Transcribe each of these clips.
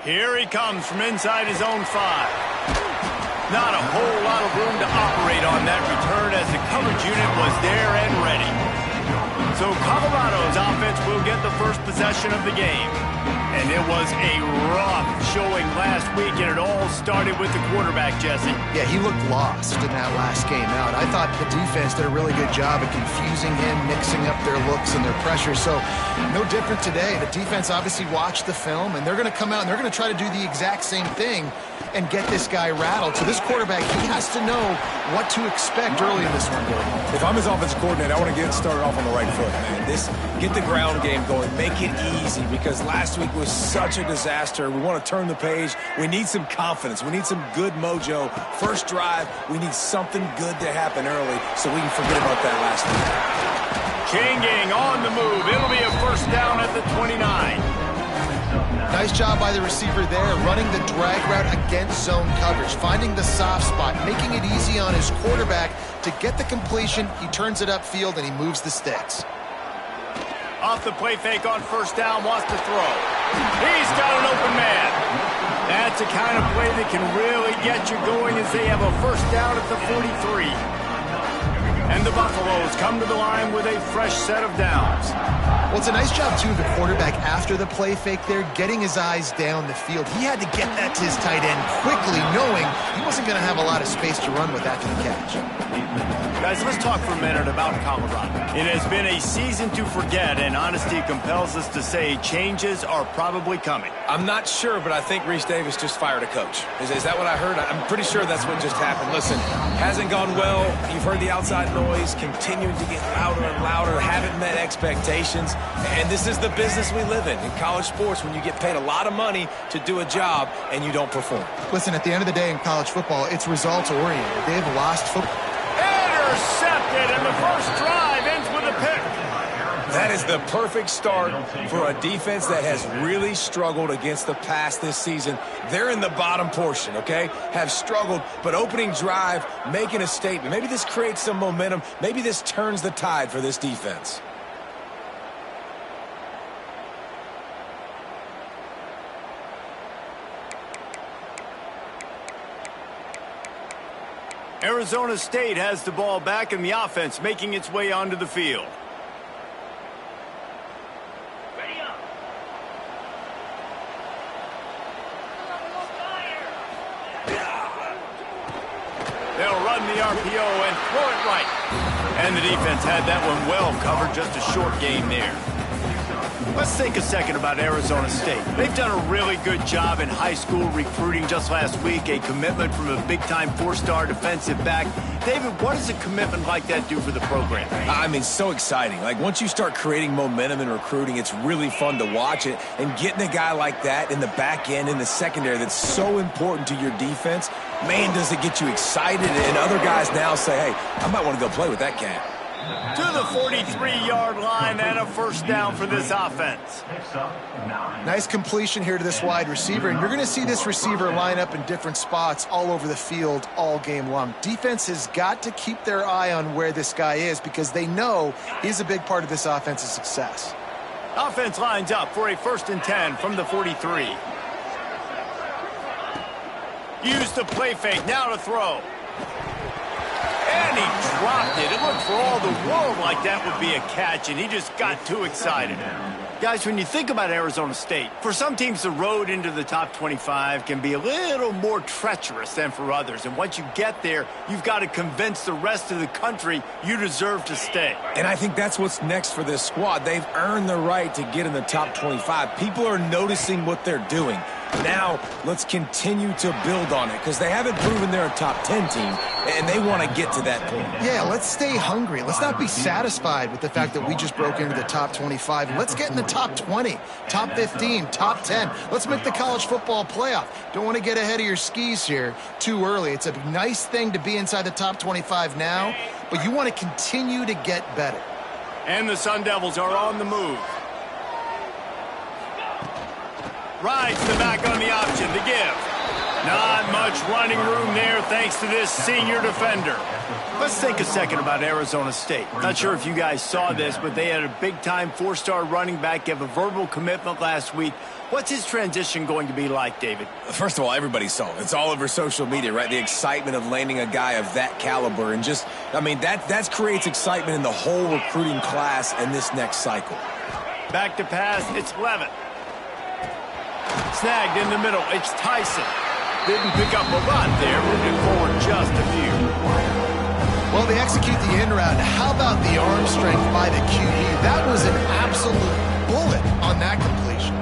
Here he comes from inside his own 5. Not a whole lot of room to operate on that return as the coverage unit was there and ready. So Colorado's offense will get the first possession of the game. And it was a rough showing last week, and it all started with the quarterback, Jesse. Yeah, he looked lost in that last game out. I thought the defense did a really good job of confusing him, mixing up their looks and their pressure. So no different today. The defense obviously watched the film, and they're going to come out and they're going to try to do the exact same thing and get this guy rattled. So this quarterback, he has to know what to expect early in this one. If I'm his offensive coordinator, I want to get started off on the right foot, man. Get the ground game going. Make it easy, because last week was such a disaster. We want to turn the page. We need some confidence. We need some good mojo. First drive, we need something good to happen early so we can forget about that last week. Changing on the move. It'll be a first down at the 29. Nice job by the receiver there, running the drag route against zone coverage, finding the soft spot, making it easy on his quarterback to get the completion. He turns it upfield, and he moves the sticks. Off the play fake on first down, wants to throw. He's got an open man. That's the kind of play that can really get you going as they have a first down at the 43. And the Buffaloes come to the line with a fresh set of downs. Well, it's a nice job, too, of the quarterback after the play fake there, getting his eyes down the field. He had to get that to his tight end quickly, knowing he wasn't going to have a lot of space to run with after the catch. Guys, let's talk for a minute about Colorado. It has been a season to forget, and honesty compels us to say changes are probably coming. I'm not sure, but I think Reese Davis just fired a coach. Is that what I heard? I'm pretty sure that's what just happened. Listen, hasn't gone well. You've heard the outside noise, continuing to get louder and louder, haven't met expectations. And this is the business we live in college sports, when you get paid a lot of money to do a job and you don't perform. Listen, at the end of the day in college football, it's results-oriented. They have lost football. Intercepted, and the first drive ends with a pick. That is the perfect start for a defense that has really struggled against the pass this season. They're in the bottom portion, okay? Have struggled, but opening drive, making a statement. Maybe this creates some momentum. Maybe this turns the tide for this defense. Arizona State has the ball back, and the offense making its way onto the field. They'll run the RPO and throw it right. And the defense had that one well covered, just a short gain there. Let's think a second about Arizona State. They've done a really good job in high school recruiting. Just last week, a commitment from a big-time four-star defensive back. David, what does a commitment like that do for the program? I mean, so exciting. Like, once you start creating momentum in recruiting, it's really fun to watch it. And getting a guy like that in the back end, in the secondary, that's so important to your defense, man, does it get you excited. And other guys now say, hey, I might want to go play with that cat. To the 43-yard line and a first down for this offense. Nice completion here to this wide receiver, and you're going to see this receiver line up in different spots all over the field all game long. Defense has got to keep their eye on where this guy is, because they know he's a big part of this offense's success. Offense lines up for a 1st and 10 from the 43. Use the play fake, now to throw. And he dropped it. It looked for all the world like that would be a catch, and he just got too excited. Guys, when you think about Arizona State, for some teams, the road into the top 25 can be a little more treacherous than for others. And once you get there, you've got to convince the rest of the country you deserve to stay. And I think that's what's next for this squad. They've earned the right to get in the top 25. People are noticing what they're doing. Now, let's continue to build on it, because they haven't proven they're a top 10 team, and they want to get to that point. Yeah, let's stay hungry. Let's not be satisfied with the fact that we just broke into the top 25. Let's get in the top 20, top 15, top 10. Let's make the college football playoff. Don't want to get ahead of your skis here too early. It's a nice thing to be inside the top 25 now, but you want to continue to get better. And the Sun Devils are on the move. Rides the back on the option to give. Not much running room there thanks to this senior defender. Let's think a second about Arizona State. Not sure if you guys saw this, but they had a big-time four-star running back give a verbal commitment last week. What's his transition going to be like, David? First of all, everybody saw it. It's all over social media, right? The excitement of landing a guy of that caliber. And just, I mean, that creates excitement in the whole recruiting class and this next cycle. Back to pass, it's Levitt. Snagged in the middle, it's Tyson. Didn't pick up a lot there, moving forward just a few. Well, they execute the in route. How about the arm strength by the QB? That was an absolute bullet on that completion.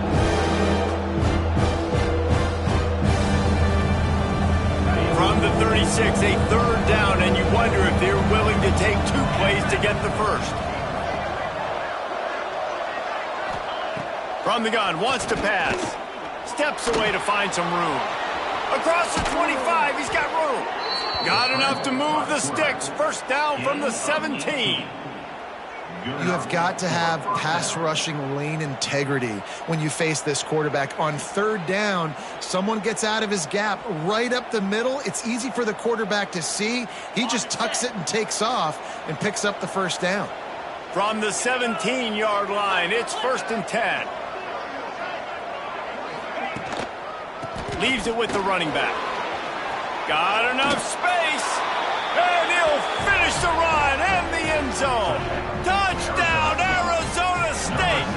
From the 36, a third down, and you wonder if they're willing to take 2 plays to get the first. From the gun, wants to pass. Steps away to find some room. Across the 25, he's got room. Got enough to move the sticks. First down from the 17. You have got to have pass rushing lane integrity when you face this quarterback. On third down, someone gets out of his gap right up the middle. It's easy for the quarterback to see. He just tucks it and takes off and picks up the first down. From the 17-yard line, it's 1st and 10. Leaves it with the running back. Got enough space. And he'll finish the run and the end zone. Touchdown, Arizona State.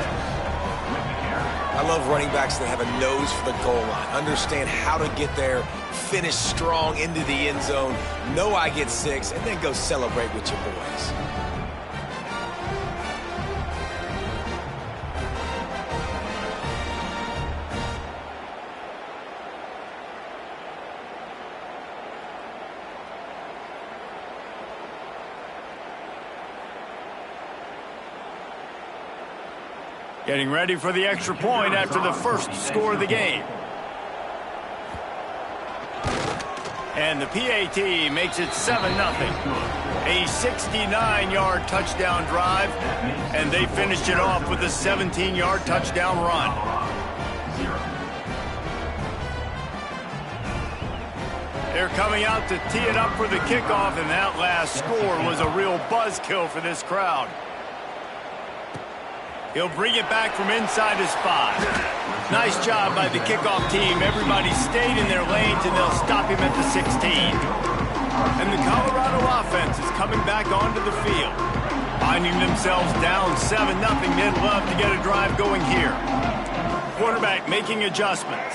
I love running backs that have a nose for the goal line. Understand how to get there, finish strong into the end zone, know I get 6, and then go celebrate with your boys. Getting ready for the extra point after the first score of the game. And the PAT makes it 7-0. A 69-yard touchdown drive, and they finished it off with a 17-yard touchdown run. They're coming out to tee it up for the kickoff, and that last score was a real buzzkill for this crowd. He'll bring it back from inside his 5. Nice job by the kickoff team. Everybody stayed in their lanes, and they'll stop him at the 16. And the Colorado offense is coming back onto the field. Finding themselves down 7-0, they'd love to get a drive going here. Quarterback making adjustments.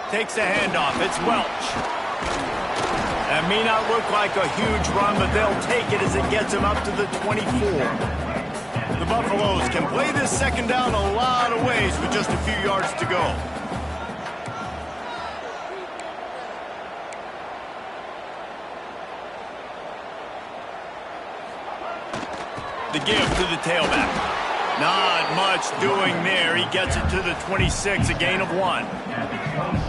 Takes the handoff. It's Welch. That may not look like a huge run, but they'll take it as it gets them up to the 24. The Buffaloes can play this second down a lot of ways with just a few yards to go. The give to the tailback. Not much doing there. He gets it to the 26, a gain of 1.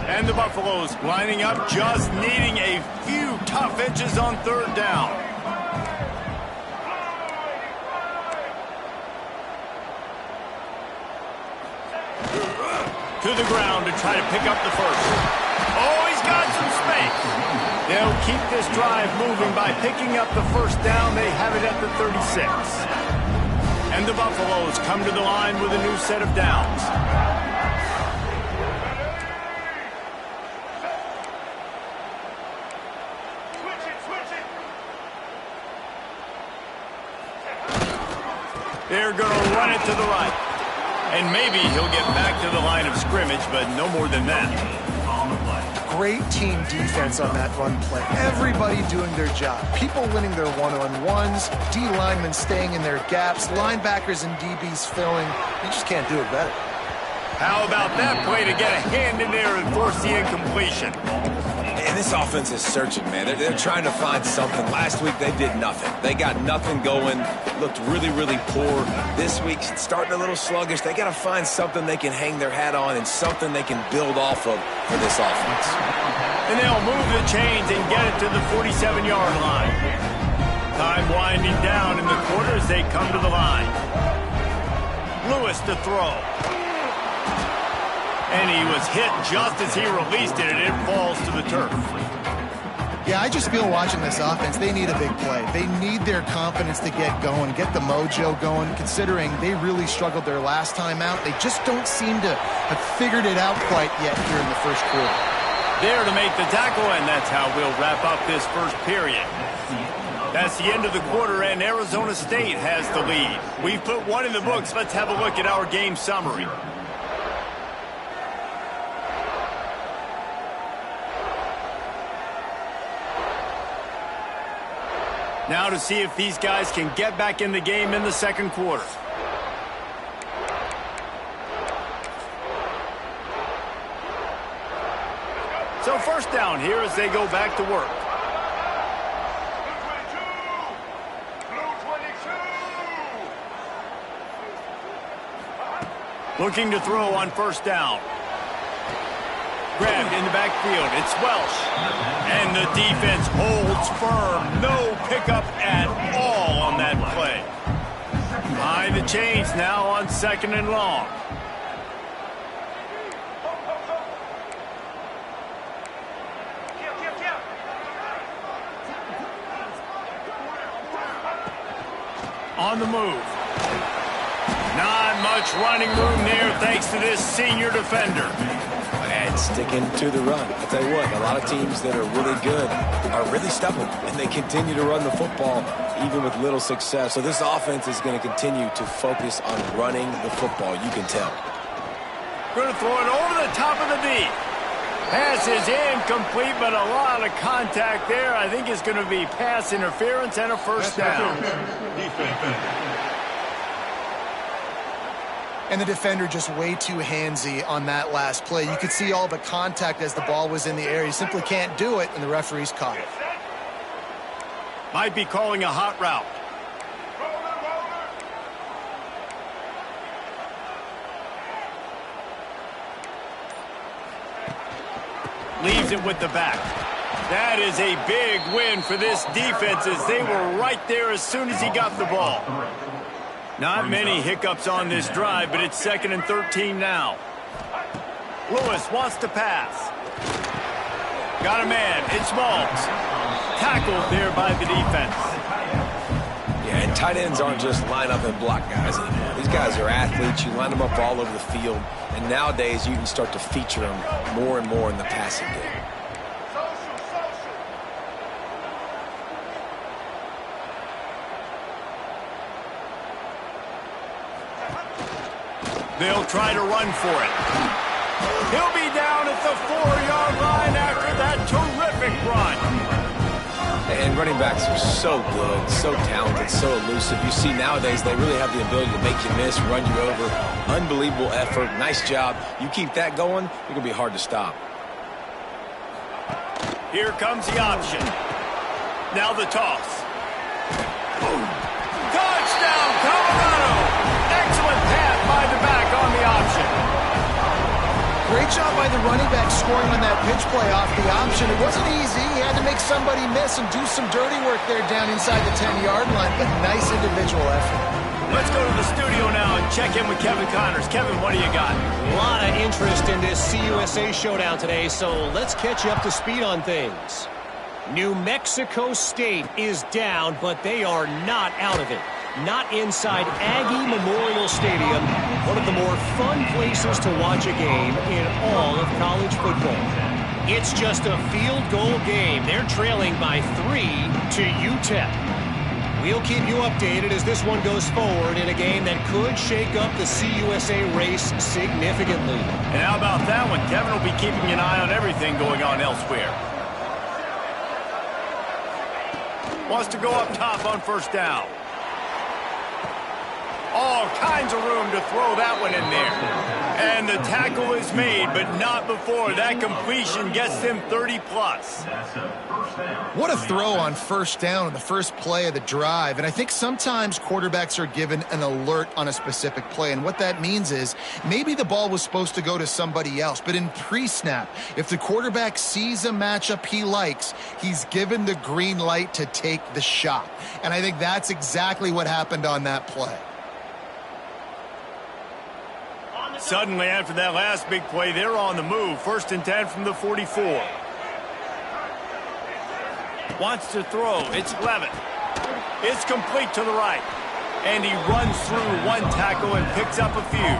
And the Buffaloes lining up, just needing a few tough inches on third down. To the ground to try to pick up the first. Oh, he's got some space. They'll keep this drive moving by picking up the first down. They have it at the 36. And the Buffaloes come to the line with a new set of downs. They're going to run it to the right. And maybe he'll get back to the line of scrimmage, but no more than that. Great team defense on that run play. Everybody doing their job. People winning their one-on-ones, D linemen staying in their gaps, linebackers and DBs filling. You just can't do it better. How about that play to get a hand in there and force the incompletion? And this offense is searching, man. They're trying to find something. Last week, they did nothing. They got nothing going, looked really, really poor. This week, starting a little sluggish. They got to find something they can hang their hat on and something they can build off of for this offense. And they'll move the chains and get it to the 47-yard line. Time winding down in the quarter as they come to the line. Lewis to throw. And he was hit just as he released it, and it falls to the turf. Yeah, I just feel watching this offense, they need a big play. They need their confidence to get going, get the mojo going, considering they really struggled their last time out. They just don't seem to have figured it out quite yet here in the first quarter. There to make the tackle, and that's how we'll wrap up this first period. That's the end of the quarter, and Arizona State has the lead. We've put one in the books. Let's have a look at our game summary. Now to see if these guys can get back in the game in the second quarter. So first down here as they go back to work. Looking to throw on first down. Grabbed in the backfield. It's Welsh. And the defense holds firm. No pickup at all on that play. Behind the chains now on second and long. On the move. Not much running room there thanks to this senior defender. And sticking to the run. I'll tell you what, a lot of teams that are really good are really stubborn, and they continue to run the football even with little success. So this offense is going to continue to focus on running the football, you can tell. Going to throw it over the top of the D. Pass is incomplete, but a lot of contact there. I think it's going to be pass interference and a first down. And the defender just way too handsy on that last play. You could see all the contact as the ball was in the air. He simply can't do it, and the referee's caught it. Might be calling a hot route. Leaves it with the back. That is a big win for this defense as they were right there as soon as he got the ball. Not many hiccups on this drive, but it's 2nd and 13 now. Lewis wants to pass. Got a man. It's Smalls. Tackled there by the defense. Yeah, and tight ends aren't just line up and block guys anymore. These guys are athletes. You line them up all over the field. And nowadays, you can start to feature them more and more in the passing game. They'll try to run for it. He'll be down at the 4-yard line after that terrific run. And running backs are so good, so talented, so elusive. You see nowadays they really have the ability to make you miss, run you over. Unbelievable effort. Nice job. You keep that going, you're going to be hard to stop. Here comes the option. Now the toss. Boom. Touchdown, Colorado. Excellent pass by the back on the option. Great job by the running back scoring on that pitch play off the option. It wasn't easy. He had to make somebody miss and do some dirty work there down inside the 10-yard line, but nice individual effort. Let's go to the studio now and check in with Kevin Connors. Kevin, what do you got? A lot of interest in this CUSA showdown today, so let's catch you up to speed on things. New Mexico State is down, but they are not out of it. Not inside Aggie Memorial Stadium, one of the more fun places to watch a game in all of college football. It's just a field goal game. They're trailing by 3 to UTEP. We'll keep you updated as this one goes forward in a game that could shake up the CUSA race significantly. And how about that one? Kevin will be keeping an eye on everything going on elsewhere. Wants to go up top on first down. All kinds of room to throw that one in there. And the tackle is made, but not before. That completion gets them 30-plus. What a throw on first down on the first play of the drive. And I think sometimes quarterbacks are given an alert on a specific play. And what that means is maybe the ball was supposed to go to somebody else. But in pre-snap, if the quarterback sees a matchup he likes, he's given the green light to take the shot. And I think that's exactly what happened on that play. Suddenly, after that last big play, they're on the move. 1st and 10 from the 44. Wants to throw. It's Levitt. It's complete to the right. And he runs through one tackle and picks up a few.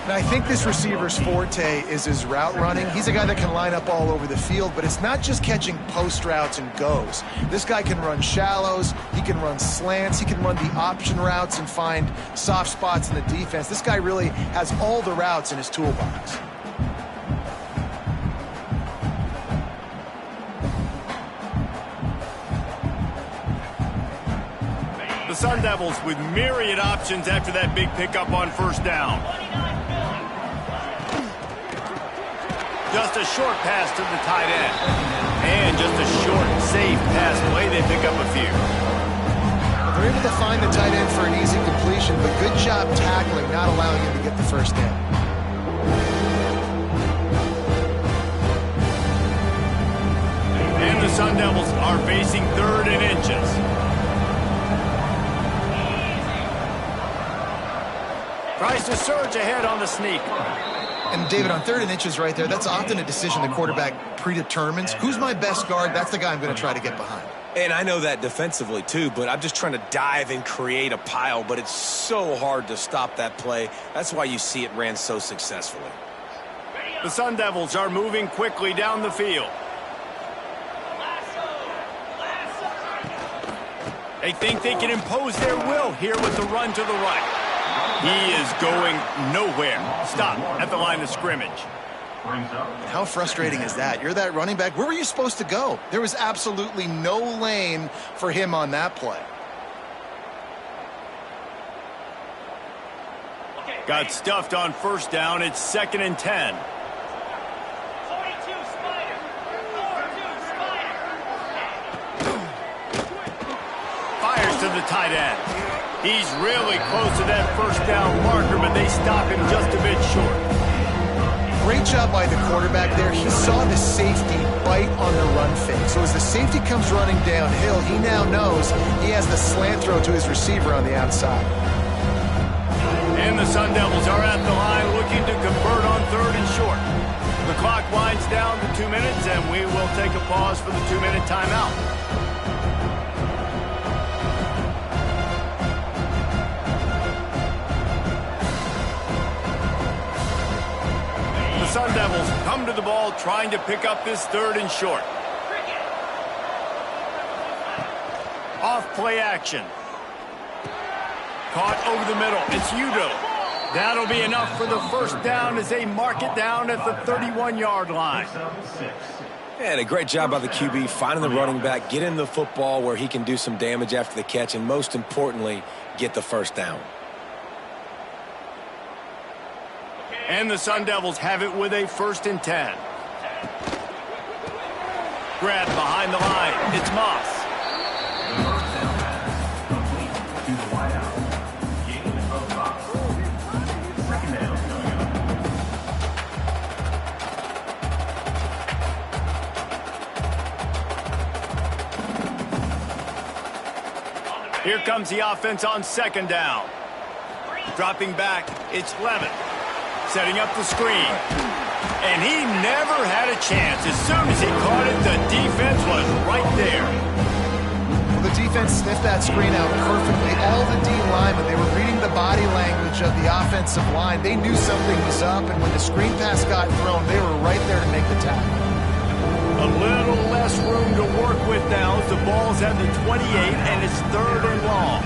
And I think this receiver's forte is his route running. He's a guy that can line up all over the field, but it's not just catching post routes and goes. This guy can run shallows, he can run slants, he can run the option routes and find soft spots in the defense. This guy really has all the routes in his toolbox. The Sun Devils with myriad options after that big pickup on 1st down. Just a short pass to the tight end. And just a short, safe pass play. They pick up a few. They're able to find the tight end for an easy completion, but good job tackling, not allowing him to get the 1st down. And the Sun Devils are facing 3rd and inches. Tries to surge ahead on the sneak. And David, on 3rd and inches right there, that's often a decision the quarterback predetermines. Who's my best guard? That's the guy I'm going to try to get behind. And I know that defensively too, but I'm just trying to dive and create a pile, but it's so hard to stop that play. That's why you see it ran so successfully. The Sun Devils are moving quickly down the field. They think they can impose their will here with the run to the right. He is going nowhere. Stop at the line of scrimmage. How frustrating is that? You're that running back. Where were you supposed to go? There was absolutely no lane for him on that play. Got stuffed on 1st down. It's 2nd and 10. Fires to the tight end. He's really close to that 1st down marker, but they stop him just a bit short. Great job by the quarterback there. He saw the safety bite on the run fake. So as the safety comes running downhill, he now knows he has the slant throw to his receiver on the outside. And the Sun Devils are at the line looking to convert on 3rd and short. The clock winds down to 2 minutes, and we will take a pause for the 2-minute timeout. The Sun Devils come to the ball trying to pick up this 3rd and short. Off play action. Caught over the middle. It's Udo. That'll be enough for the 1st down as they mark it down at the 31-yard line. And a great job by the QB finding the running back, getting the football where he can do some damage after the catch, and most importantly, get the 1st down. And the Sun Devils have it with a 1st and 10. Grab behind the line. It's Moss. Here comes the offense on 2nd down. Dropping back, it's Levitt. Setting up the screen. And he never had a chance. As soon as he caught it, the defense was right there. Well, the defense sniffed that screen out perfectly. All the D linemen, they were reading the body language of the offensive line. They knew something was up, and when the screen pass got thrown, they were right there to make the tackle. A little less room to work with now as the ball's at the 28, and it's 3rd and long.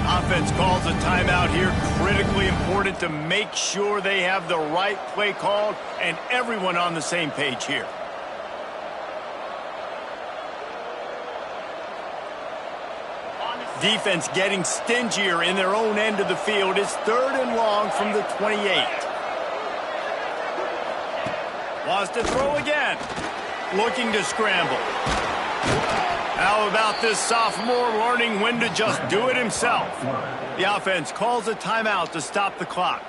Offense calls a timeout here. Critically important to make sure they have the right play called and everyone on the same page here. Defense getting stingier in their own end of the field. It's 3rd and long from the 28. Wants to throw again. Looking to scramble. How about this sophomore learning when to just do it himself? The offense calls a timeout to stop the clock.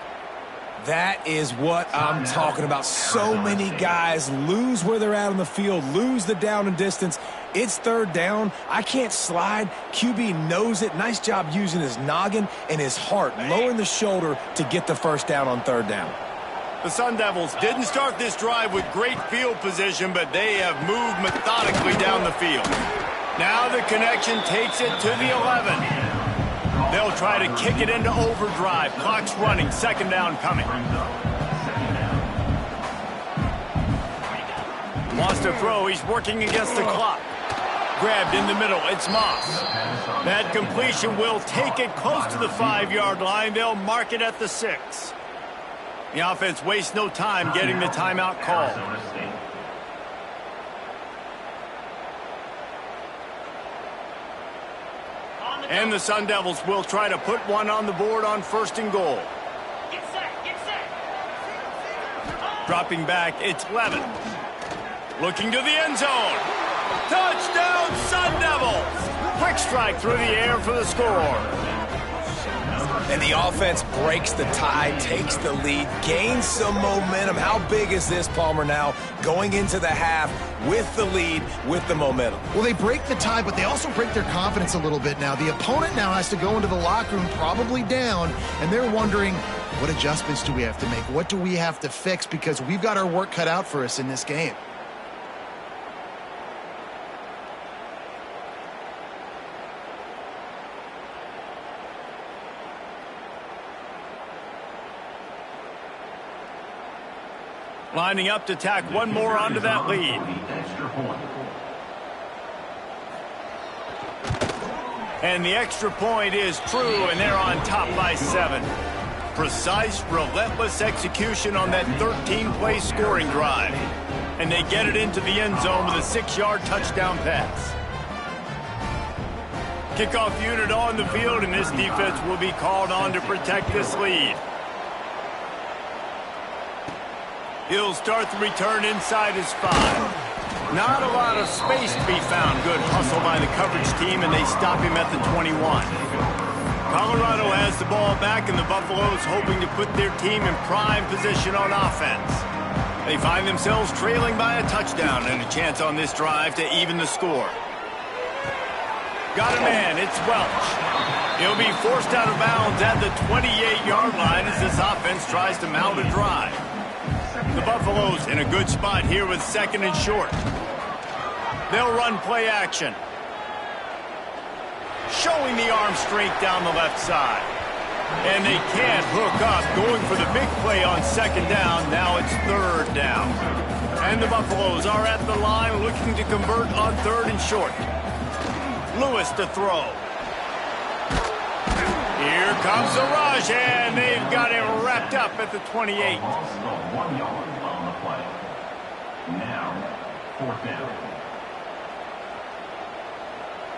That is what I'm talking about. So many guys lose where they're at on the field, lose the down and distance. It's third down. I can't slide. QB knows it. Nice job using his noggin and his heart, lowering the shoulder to get the first down on third down. The Sun Devils didn't start this drive with great field position, but they have moved methodically down the field. Now the connection takes it to the 11. They'll try to kick it into overdrive. Clock's running. Second down coming. Wants to throw. He's working against the clock. Grabbed in the middle. It's Moss. That completion will take it close to the 5-yard line. They'll mark it at the 6. The offense wastes no time getting the timeout called. And the Sun Devils will try to put one on the board on first and goal. Get set, get set. Dropping back, it's Levin. Looking to the end zone. Touchdown, Sun Devils! Quick strike through the air for the score. And the offense breaks the tie, takes the lead, gains some momentum. How big is this, Palmer, now going into the half with the lead, with the momentum? Well, they break the tie, but they also break their confidence a little bit now. The opponent now has to go into the locker room probably down, and they're wondering, what adjustments do we have to make? What do we have to fix? Because we've got our work cut out for us in this game. Lining up to tack one more onto that lead. And the extra point is true, and they're on top by 7. Precise, relentless execution on that 13-play scoring drive. And they get it into the end zone with a 6-yard touchdown pass. Kickoff unit on the field, and this defense will be called on to protect this lead. He'll start the return inside his 5. Not a lot of space to be found. Good hustle by the coverage team, and they stop him at the 21. Colorado has the ball back, and the Buffaloes hoping to put their team in prime position on offense. They find themselves trailing by a touchdown and a chance on this drive to even the score. Got a man. It's Welch. He'll be forced out of bounds at the 28-yard line as this offense tries to mount a drive. The Buffaloes in a good spot here with second and short. They'll run play action. Showing the arm strength down the left side. And they can't hook up. Going for the big play on second down. Now it's third down. And the Buffaloes are at the line looking to convert on third and short. Lewis to throw. Here comes the rush, and they've got him wrapped up at the 28.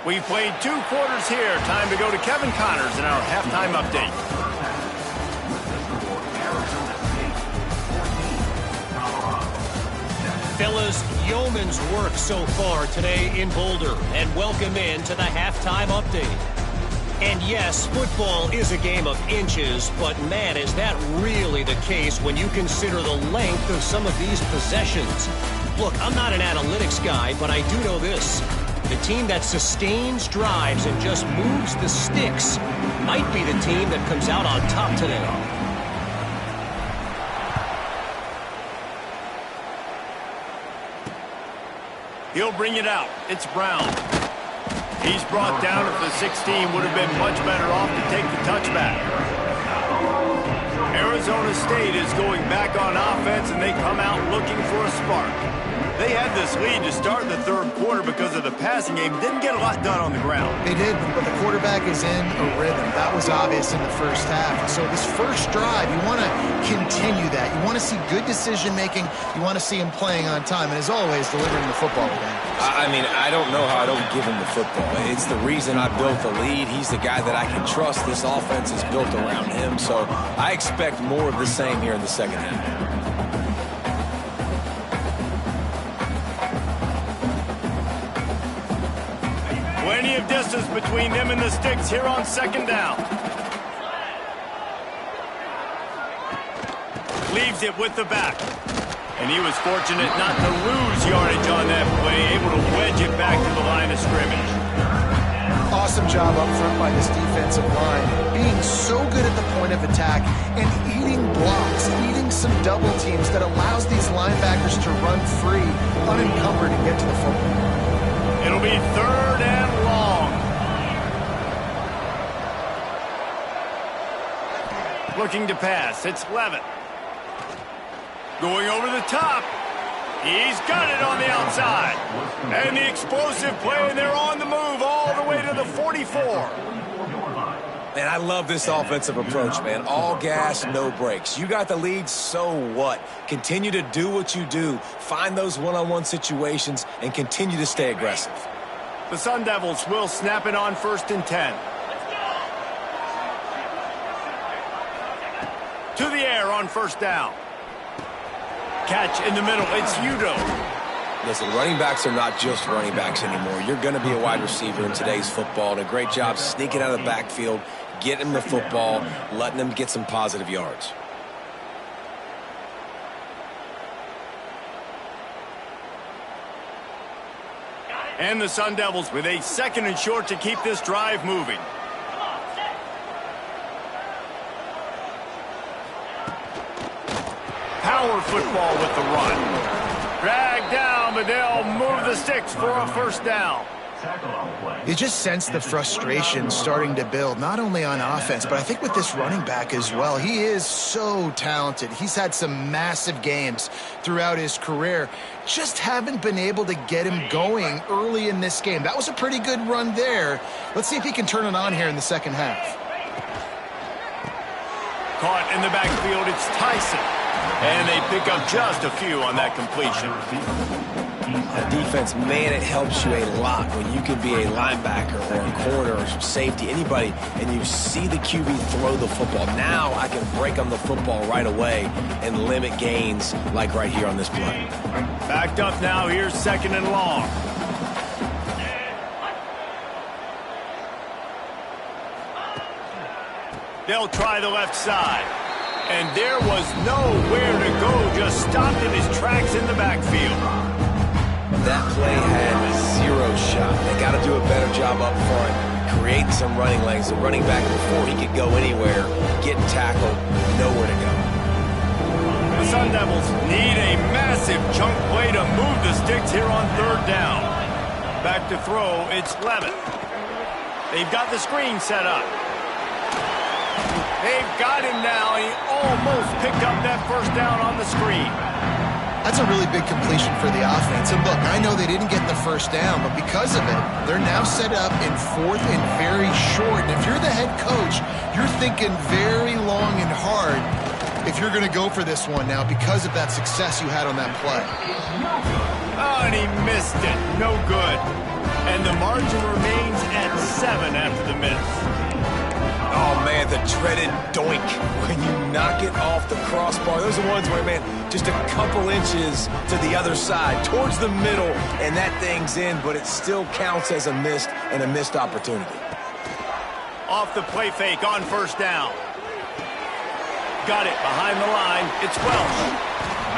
We've played 2 quarters here. Time to go to Kevin Connors in our halftime update. Fellas, yeoman's work so far today in Boulder, and welcome in to the halftime update. And yes, football is a game of inches, but man, is that really the case when you consider the length of some of these possessions. Look, I'm not an analytics guy, but I do know this. The team that sustains drives and just moves the sticks might be the team that comes out on top today. He'll bring it out. It's Brown. He's brought down at the 16. Would have been much better off to take the touchback. Arizona State is going back on offense, and they come out looking for a spark. They had this lead to start the third quarter because of the passing game. Didn't get a lot done on the ground. They did, but the quarterback is in a rhythm. That was obvious in the first half. And so this first drive, you want to continue that. You want to see good decision-making. You want to see him playing on time. And as always, delivering the football again. I mean, I don't know how I don't give him the football. It's the reason I built the lead. He's the guy that I can trust. This offense is built around him. So I expect more of the same here in the second half. Plenty of distance between them and the sticks here on second down. Leaves it with the back. And he was fortunate not to lose yardage on that play, able to wedge it back to the line of scrimmage. Awesome job up front by this defensive line, being so good at the point of attack and eating blocks, eating some double teams that allows these linebackers to run free, unencumbered, and get to the football. It'll be 3rd and long. Looking to pass. It's Levitt. Going over the top. He's got it on the outside. And the explosive play, and they're on the move all the way to the 44. Man, I love this offensive approach, man. All gas, no brakes. You got the lead, so what? Continue to do what you do. Find those one-on-one situations and continue to stay aggressive. The Sun Devils will snap it on 1st and 10. To the air on 1st down. Catch in the middle. It's Udo. Listen, running backs are not just running backs anymore. You're going to be a wide receiver in today's football, and a great job sneaking out of the backfield, getting them the football, letting them get some positive yards. And the Sun Devils with a 2nd and short to keep this drive moving. Power football with the run. Dragged down, but they'll move the sticks for a 1st down. You just sense the frustration starting to build, not only on offense, but I think with this running back as well. He is so talented. He's had some massive games throughout his career. Just haven't been able to get him going early in this game. That was a pretty good run there. Let's see if he can turn it on here in the 2nd half. Caught in the backfield, it's Tyson. And they pick up just a few on that completion. Defense, man, it helps you a lot when you can be a linebacker or a corner or safety, anybody, and you see the QB throw the football. Now I can break on the football right away and limit gains like right here on this play. Backed up now. Here's 2nd and long. They'll try the left side. And there was nowhere to go, just stopped in his tracks in the backfield. That play had 0 shot. They got to do a better job up front, create some running lanes. The running back, before he could go anywhere, getting tackled, nowhere to go. The Sun Devils need a massive chunk play to move the sticks here on 3rd down. Back to throw, it's Levitt. They've got the screen set up. They've got him now. He almost picked up that 1st down on the screen. That's a really big completion for the offense. And look, I know they didn't get the 1st down, but because of it, they're now set up in 4th and very short. And if you're the head coach, you're thinking very long and hard if you're going to go for this one now because of that success you had on that play. Oh, and he missed it. No good. And the margin remains at 7 after the miss. Oh, man, the dreaded doink when you knock it off the crossbar. Those are ones where, man, just a couple inches to the other side, towards the middle, and that thing's in, but it still counts as a missed opportunity. Off the play fake on 1st down. Got it behind the line. It's Welsh.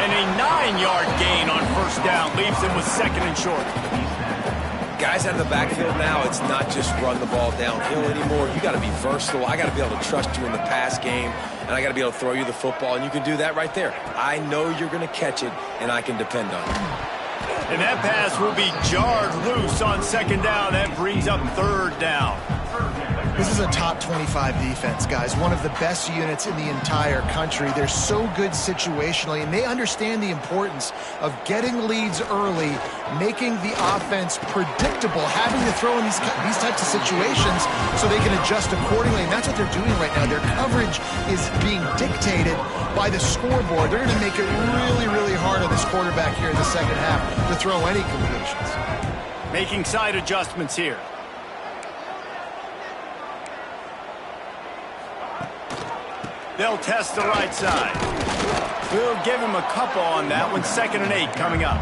And a 9-yard gain on 1st down leaves him with 2nd and short. Guys out of the backfield now, it's not just run the ball downhill anymore. You got to be versatile. I got to be able to trust you in the pass game, and I got to be able to throw you the football, and you can do that right there. I know you're going to catch it, and I can depend on it. And that pass will be jarred loose on 2nd down. That brings up 3rd down. This is a top 25 defense, guys. One of the best units in the entire country. They're so good situationally, and they understand the importance of getting leads early, making the offense predictable, having to throw in these types of situations so they can adjust accordingly. And that's what they're doing right now. Their coverage is being dictated by the scoreboard. They're going to make it really, really hard on this quarterback here in the 2nd half to throw any completions. Making side adjustments here. They'll test the right side. We'll give him a couple on that one. 2nd and 8 coming up.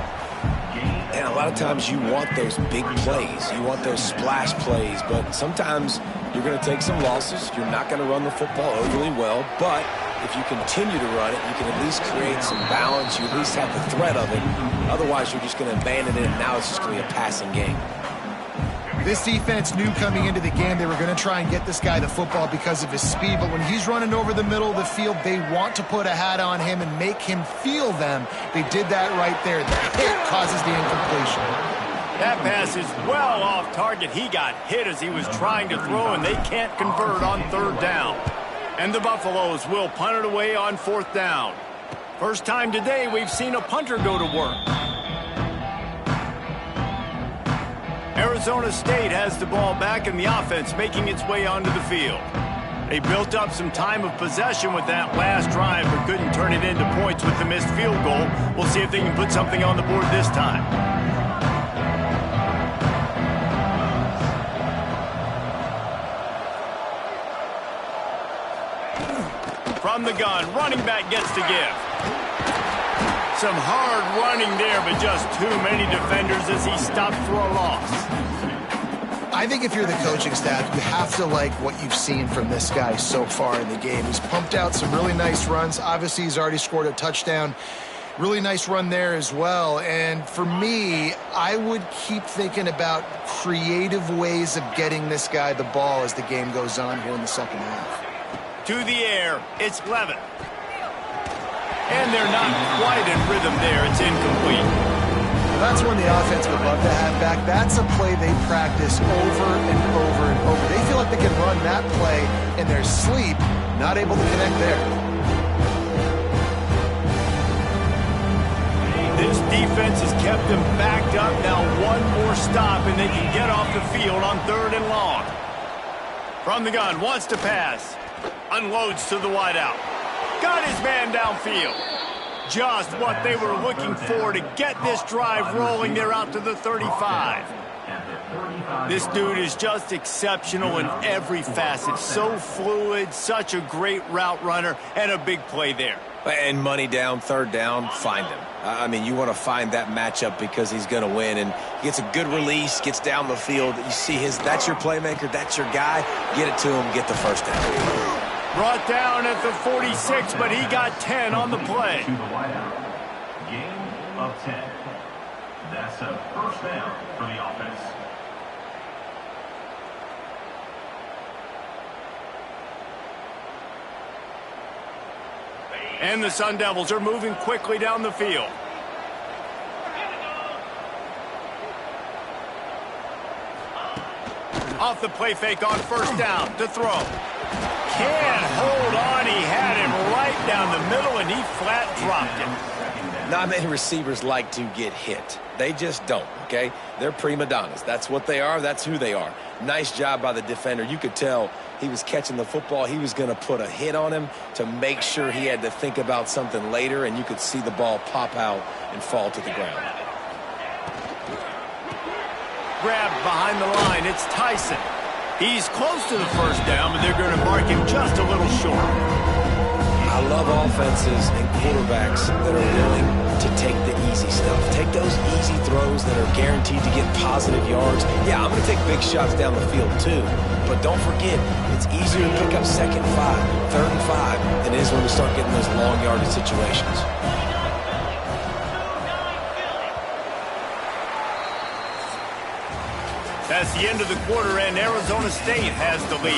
And a lot of times you want those big plays. You want those splash plays, but sometimes you're going to take some losses. You're not going to run the football overly well, but if you continue to run it, you can at least create some balance. You at least have the threat of it. Otherwise, you're just going to abandon it, and now it's just going to be a passing game. This defense knew coming into the game they were going to try and get this guy the football because of his speed, but when he's running over the middle of the field, they want to put a hat on him and make him feel them. They did that right there. The hit causes the incompletion. That pass is well off target. He got hit as he was trying to throw, and they can't convert on third down. And the Buffaloes will punt it away on fourth down. First time today we've seen a punter go to work. Arizona State has the ball back and the offense making its way onto the field. They built up some time of possession with that last drive but couldn't turn it into points with the missed field goal. We'll see if they can put something on the board this time. From the gun, running back gets to give. Some hard running there, but just too many defenders as he stopped for a loss. I think if you're the coaching staff, you have to like what you've seen from this guy so far in the game. He's pumped out some really nice runs. Obviously, he's already scored a touchdown. Really nice run there as well. And for me, I would keep thinking about creative ways of getting this guy the ball as the game goes on here in the second half. To the air, it's Levin. And they're not quite in rhythm there. It's incomplete. That's one the offense would love to have back. That's a play they practice over and over and over. They feel like they can run that play in their sleep, not able to connect there. This defense has kept them backed up. Now one more stop, and they can get off the field on third and long. From the gun, wants to pass. Unloads to the wideout. Got his man downfield. Just what they were looking for to get this drive rolling. They're out to the 35. This dude is just exceptional in every facet. So fluid, such a great route runner, and a big play there. And money down, third down, find him. I mean, you want to find that matchup because he's going to win. And he gets a good release, gets down the field. You see that's your playmaker, that's your guy. Get it to him, get the first down. Brought down at the 46, but he got 10 on the play. Gain of 10. That's a first down for the offense. And the Sun Devils are moving quickly down the field. Off the play fake on first down to throw. Can't hold on. He had him right down the middle, and he flat dropped it. Not many receivers like to get hit. They just don't, okay? They're prima donnas. That's what they are. That's who they are. Nice job by the defender. You could tell he was catching the football. He was going to put a hit on him to make sure he had to think about something later, and you could see the ball pop out and fall to the ground. Grabbed behind the line. It's Tyson. He's close to the first down, but they're going to mark him just a little short. I love offenses and quarterbacks that are willing to take the easy stuff. Take those easy throws that are guaranteed to get positive yards. Yeah, I'm going to take big shots down the field too. But don't forget, it's easier to pick up second 5, third and 5 than it is when we start getting those long yardage situations. That's the end of the quarter, and Arizona State has the lead.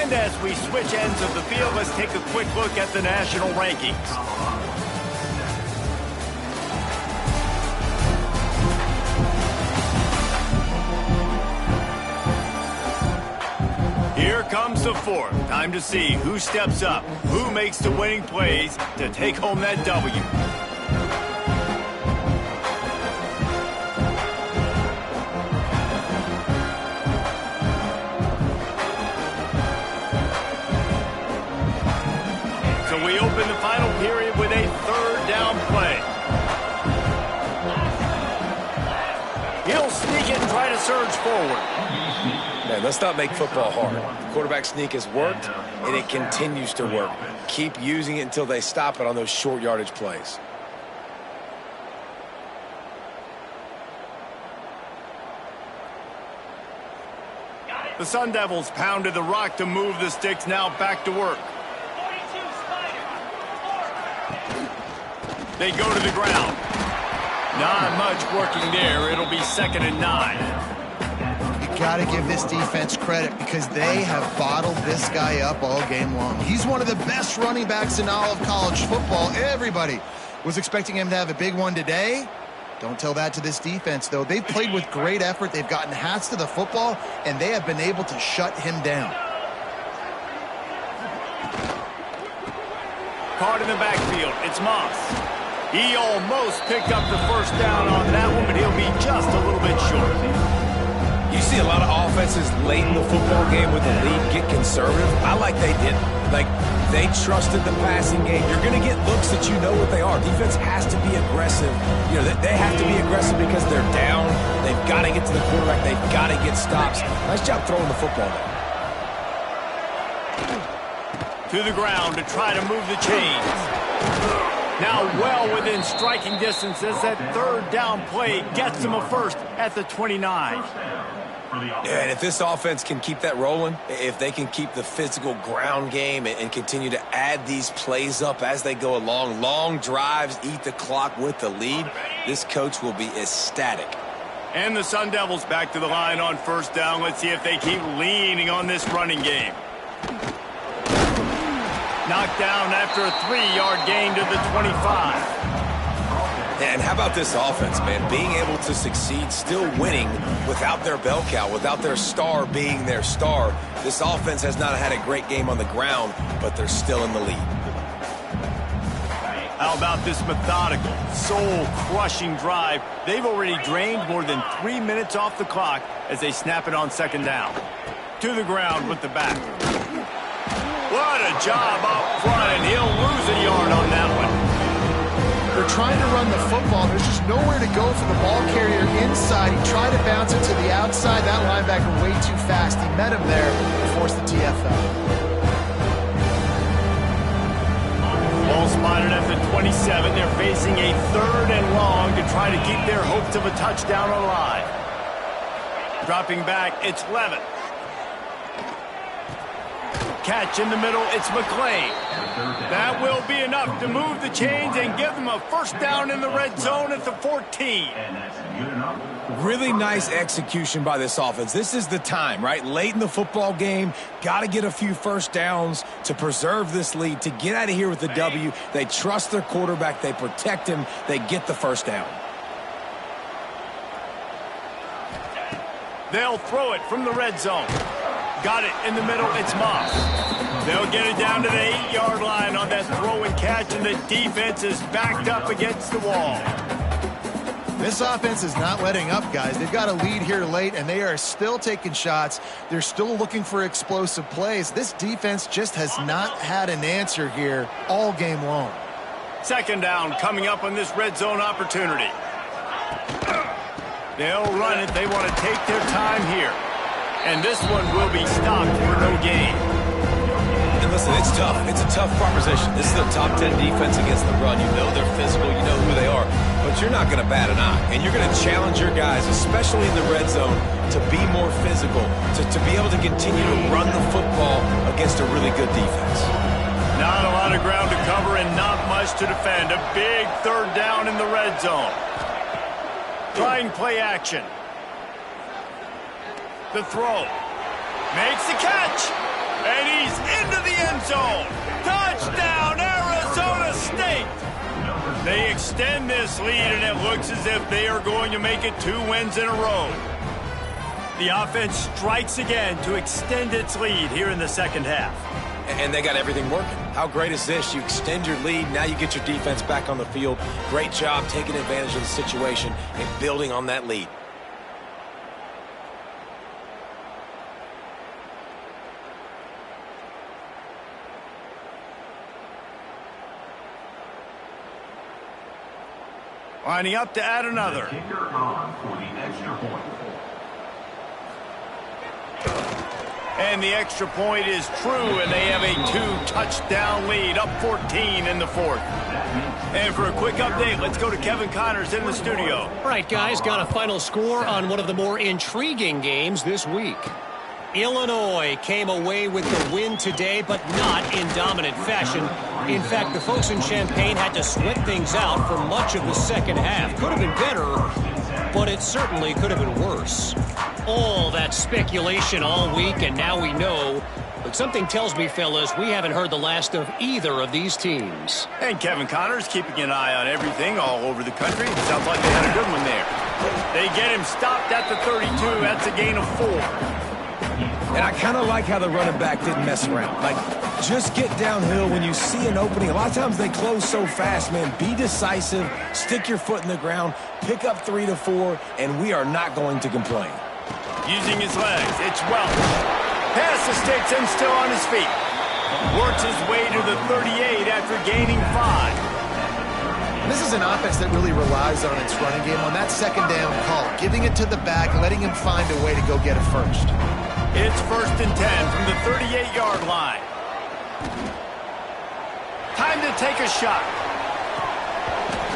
And as we switch ends of the field, let's take a quick look at the national rankings. Here comes the fourth. Time to see who steps up, who makes the winning plays to take home that W. We open the final period with a third down play. He'll sneak it and try to surge forward. Man, let's not make football hard. The quarterback sneak has worked, and it continues to work. Keep using it until they stop it on those short yardage plays. The Sun Devils pounded the rock to move the sticks, now back to work. They go to the ground. Not much working there. It'll be 2nd and 9. You got to give this defense credit because they have bottled this guy up all game long. He's one of the best running backs in all of college football. Everybody was expecting him to have a big one today. Don't tell that to this defense, though. They've played with great effort. They've gotten hats to the football, and they have been able to shut him down. Caught in the backfield. It's Moss. He almost picked up the first down on that one, but he'll be just a little bit short. You see a lot of offenses late in the football game with the lead get conservative. I like they didn't. Like, they trusted the passing game. You're going to get looks that you know what they are. Defense has to be aggressive. You know, they have to be aggressive because they're down. They've got to get to the quarterback. They've got to get stops. Nice job throwing the football there. To the ground to try to move the chains. Now well within striking distance as that 3rd down play gets them a first at the 29. And if this offense can keep that rolling, if they can keep the physical ground game and continue to add these plays up as they go along, long drives, eat the clock with the lead, this coach will be ecstatic. And the Sun Devils back to the line on 1st down. Let's see if they keep leaning on this running game. Knocked down after a 3-yard gain to the 25. And how about this offense, man? Being able to succeed, still winning without their bell cow, without their star being their star. This offense has not had a great game on the ground, but they're still in the lead. How about this methodical, soul-crushing drive? They've already drained more than 3 minutes off the clock as they snap it on 2nd down. To the ground with the back. What a job up front, and he'll lose a yard on that one. They're trying to run the football. There's just nowhere to go for the ball carrier inside. He tried to bounce it to the outside. That linebacker way too fast. He met him there and forced the TFL. Ball spotted at the 27. They're facing a 3rd and long to try to keep their hopes of a touchdown alive. Dropping back, it's Levitt. Catch in the middle, it's McClain. That will be enough to move the chains and give them a first down in the red zone at the 14. Really nice execution by this offense. This is the time, right? Late in the football game, got to get a few first downs to preserve this lead, to get out of here with the W. They trust their quarterback. They protect him. They get the first down. They'll throw it from the red zone. Got it in the middle, it's Moss. They'll get it down to the 8-yard line on that throw and catch, and the defense is backed up against the wall. This offense is not letting up, guys. They've got a lead here late, and they are still taking shots. They're still looking for explosive plays. This defense just has not had an answer here all game long. 2nd down coming up on this red zone opportunity. They'll run it. They want to take their time here. And this one will be stopped for no gain. And listen, it's tough. It's a tough proposition. This is the top 10 defense against the run. You know they're physical. You know who they are. But you're not going to bat an eye. And you're going to challenge your guys, especially in the red zone, to be more physical, to be able to continue to run the football against a really good defense. Not a lot of ground to cover and not much to defend. A big 3rd down in the red zone. Trying play action. The throw. Makes the catch. And he's into the end zone. Touchdown, Arizona State. They extend this lead, and it looks as if they are going to make it 2 wins in a row. The offense strikes again to extend its lead here in the 2nd half. And they got everything working. How great is this? You extend your lead. Now you get your defense back on the field. Great job taking advantage of the situation and building on that lead. Lining up to add another. Kicker on for the extra point. And the extra point is true, and they have a 2-touchdown lead, up 14 in the 4th. And for a quick update, let's go to Kevin Connors in the studio. All right, guys, got a final score on one of the more intriguing games this week. Illinois came away with the win today, but not in dominant fashion. In fact, the folks in Champaign had to sweat things out for much of the second half. Could have been better, but it certainly could have been worse. All that speculation all week, and now we know. But something tells me, fellas, we haven't heard the last of either of these teams. And Kevin Connors keeping an eye on everything all over the country. Sounds like they had a good one there. They get him stopped at the 32. That's a gain of 4. And I kind of like how the running back didn't mess around. Like, just get downhill when you see an opening. A lot of times they close so fast, man. Be decisive, stick your foot in the ground, pick up 3 to 4, and we are not going to complain. Using his legs, it's Welch. Pass escapes and still on his feet. Works his way to the 38 after gaining 5. This is an offense that really relies on its running game on that second down call, giving it to the back, letting him find a way to go get a first. It's 1st and 10 from the 38-yard line. Time to take a shot.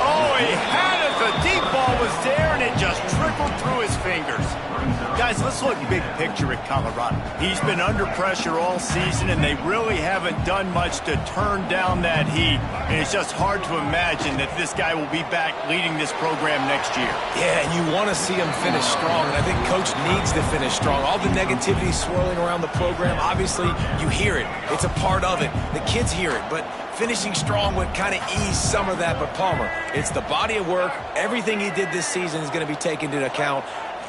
Oh, he had it. The deep ball was there, and it just trickled through his fingers. Guys, let's look big picture at Colorado. He's been under pressure all season, and they really haven't done much to turn down that heat. And it's just hard to imagine that this guy will be back leading this program next year. Yeah, and you want to see him finish strong, and I think Coach needs to finish strong. All the negativity swirling around the program, obviously, you hear it. It's a part of it. The kids hear it, but finishing strong would kind of ease some of that. But Palmer, it's the body of work. Everything he did this season is going to be taken into account.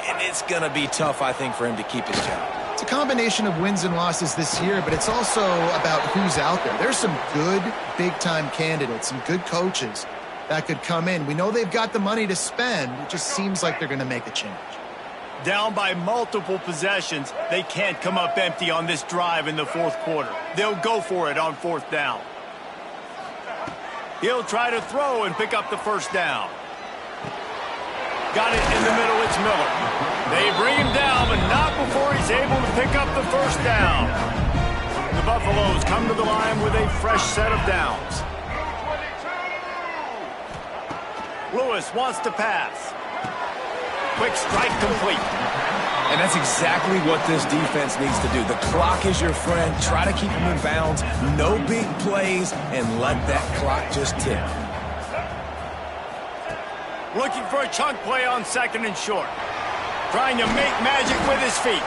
And it's going to be tough, I think, for him to keep his job. It's a combination of wins and losses this year, but it's also about who's out there. There's some good big-time candidates, some good coaches that could come in. We know they've got the money to spend. It just seems like they're going to make a change. Down by multiple possessions, they can't come up empty on this drive in the 4th quarter. They'll go for it on 4th down. He'll try to throw and pick up the first down. Got it in the middle, it's Miller. They bring him down, but not before he's able to pick up the first down. The Buffaloes come to the line with a fresh set of downs. Lewis wants to pass. Quick strike complete. And that's exactly what this defense needs to do. The clock is your friend. Try to keep him in bounds. No big plays, and let that clock just tick. Looking for a chunk play on 2nd and short. Trying to make magic with his feet.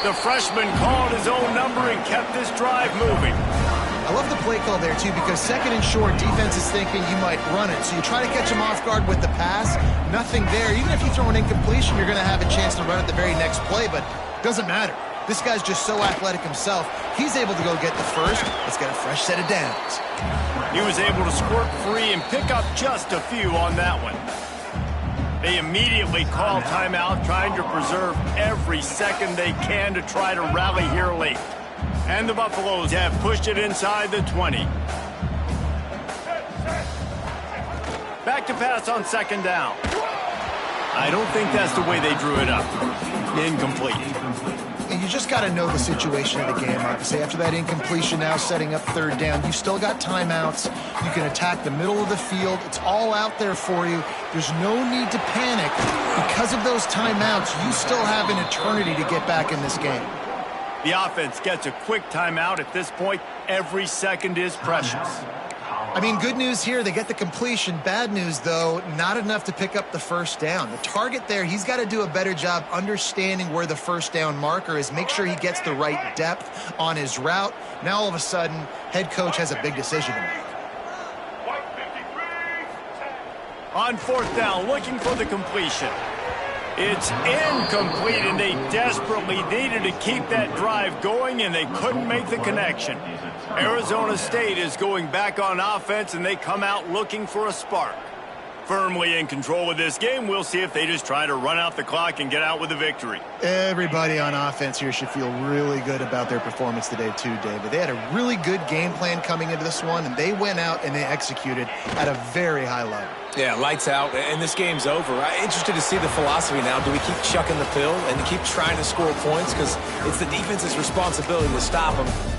The freshman called his own number and kept this drive moving. I love the play call there, too, because 2nd and short, defense is thinking you might run it. So you try to catch him off guard with the pass. Nothing there. Even if you throw an incompletion, you're going to have a chance to run it the very next play, but it doesn't matter. This guy's just so athletic himself. He's able to go get the first. Let's get a fresh set of downs. He was able to squirt free and pick up just a few on that one. They immediately call timeout, trying to preserve every second they can to try to rally here late. And the Buffaloes have pushed it inside the 20. Back to pass on 2nd down. I don't think that's the way they drew it up. Incomplete. And you just got to know the situation of the game, obviously. After that incompletion, now setting up 3rd down, you've still got timeouts. You can attack the middle of the field. It's all out there for you. There's no need to panic. Because of those timeouts, you still have an eternity to get back in this game. The offense gets a quick timeout at this point. Every second is precious. I mean, good news here, they get the completion. Bad news, though, not enough to pick up the first down. The target there, he's got to do a better job understanding where the first down marker is, make sure he gets the right depth on his route. Now, all of a sudden, head coach has a big decision to make. On 4th down, looking for the completion. It's incomplete, and they desperately needed to keep that drive going, and they couldn't make the connection. Arizona State is going back on offense, and they come out looking for a spark. Firmly in control of this game, we'll see if they just try to run out the clock and get out with a victory. Everybody on offense here should feel really good about their performance today too, David. They had a really good game plan coming into this one, and they went out and they executed at a very high level. Yeah, lights out, and this game's over. I'm interested to see the philosophy now. Do we keep chucking the pill and keep trying to score points? Because it's the defense's responsibility to stop them.